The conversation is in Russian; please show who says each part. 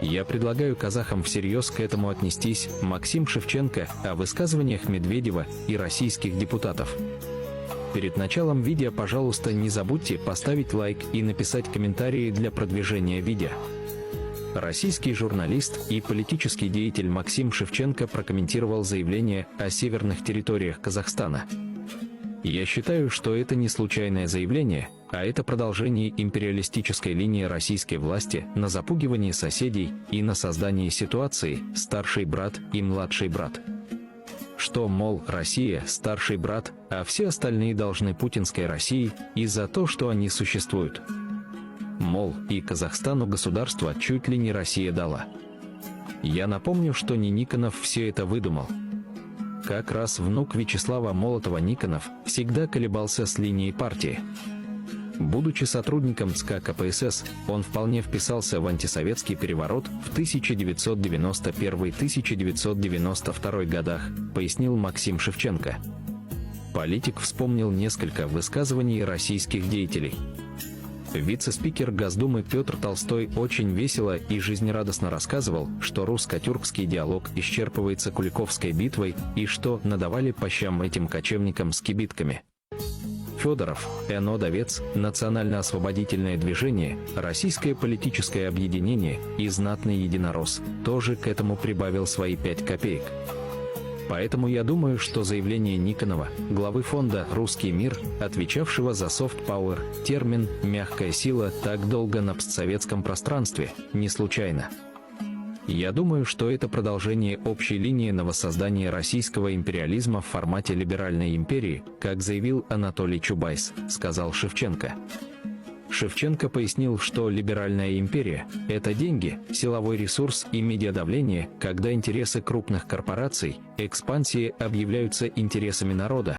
Speaker 1: Я предлагаю казахам всерьез к этому отнестись. Максим Шевченко о высказываниях Медведева и российских депутатов. Перед началом видео, пожалуйста, не забудьте поставить лайк и написать комментарии для продвижения видео. Российский журналист и политический деятель Максим Шевченко прокомментировал заявление о северных территориях Казахстана. Я считаю, что это не случайное заявление, а это продолжение империалистической линии российской власти на запугивание соседей и на создание ситуации «старший брат и младший брат». Что, мол, Россия – старший брат, а все остальные должны путинской России из-за того, что они существуют. Мол, и Казахстану государство чуть ли не Россия дала. Я напомню, что не Никонов все это выдумал. Как раз внук Вячеслава Молотова Никонов всегда колебался с линией партии. Будучи сотрудником ЦК КПСС, он вполне вписался в антисоветский переворот в 1991-1992 годах, пояснил Максим Шевченко. Политик вспомнил несколько высказываний российских деятелей. Вице-спикер Госдумы Петр Толстой очень весело и жизнерадостно рассказывал, что русско-тюркский диалог исчерпывается Куликовской битвой и что надавали по щам этим кочевникам с кибитками. Федоров, Н.О. Довец, Национально-освободительное движение, Российское политическое объединение и Знатный единорос тоже к этому прибавил свои 5 копеек. Поэтому я думаю, что заявление Никонова, главы фонда «Русский мир», отвечавшего за soft power, термин «мягкая сила» так долго на постсоветском пространстве, не случайно. Я думаю, что это продолжение общей линии на воссоздание российского империализма в формате либеральной империи, как заявил Анатолий Чубайс, сказал Шевченко. Шевченко пояснил, что либеральная империя – это деньги, силовой ресурс и медиадавление, когда интересы крупных корпораций, экспансии объявляются интересами народа.